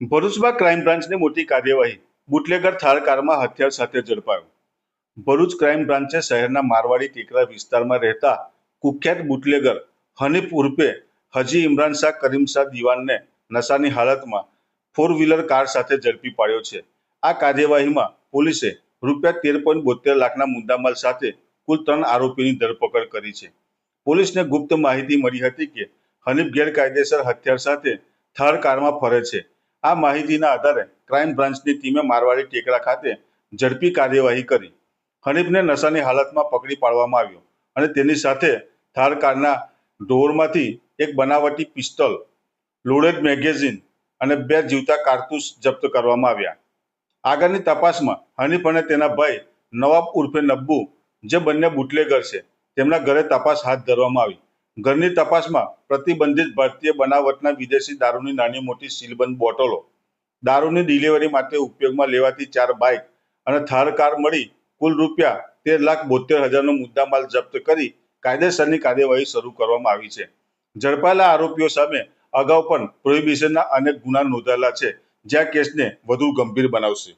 ભરૂચમાં ક્રાઇમ બ્રાન્ચની મોટી કાર્યવાહી. બુટલેગર થાર કારમાં હથિયાર સાથે ઝડપાયો. ભરૂચ ક્રાઇમ બ્રાન્ચે શહેરના મારવાડી ટેકરા વિસ્તારમાં રહેતા કુખ્યાત બુટલેગર હનીફ ઉર્ફે હાજી ઇમરાન શાહ કરીમ શાહ દિવાનને નશાની હાલતમાં ફોર વ્હીલર કાર સાથે ઝડપી પાડ્યો છે. આ કાર્યવાહીમાં પોલીસે ₹13.72 લાખના મુદ્દામાલ સાથે કુલ 3 આરોપીની ધરપકડ કરી છે. પોલીસને ગુપ્ત માહિતી મળી હતી કે હનીફ ગેરકાયદેસર હથિયાર સાથે થાર કારમાં ફરે છે. આ માહિતીના આધારે ક્રાઇમ બ્રાન્ચની ટીમે મારવાડી ટેકરા ખાતે ઝડપી કાર્યવાહી કરી. હનીફને નશાની હાલતમાં પકડી પાડવામાં આવ્યો અને તેની સાથે થાર કારના ડોરમાંથી એક બનાવટી પિસ્તોલ, લોડેડ મેગેઝીન અને 2 જીવતા કારતૂસ જપ્ત કરવામાં આવ્યા. આગળની તપાસમાં હનીફ અને તેના ભાઈ નવાબ ઉર્ફે નબ્બુ, જે બંને બુટલેગર છે, તેમના ઘરે તપાસ હાથ ધરવામાં આવી. ઘરની તપાસમાં પ્રતિબંધિત ભારતીય બનાવટના વિદેશી દારૂની નાની મોટી સીલબંધ બોટલો, દારૂની ડિલિવરી માટે ઉપયોગમાં લેવાતી 4 બાઇક અને થાર કાર મળી કુલ ₹13,72,000નો મુદ્દામાલ જપ્ત કરી કાયદેસરની કાર્યવાહી શરૂ કરવામાં આવી છે. ઝડપાયેલા આરોપીઓ સામે અગાઉ પણ પ્રોહિબિશનના અનેક ગુના નોંધાયેલા છે, જે આ કેસને વધુ ગંભીર બનાવશે.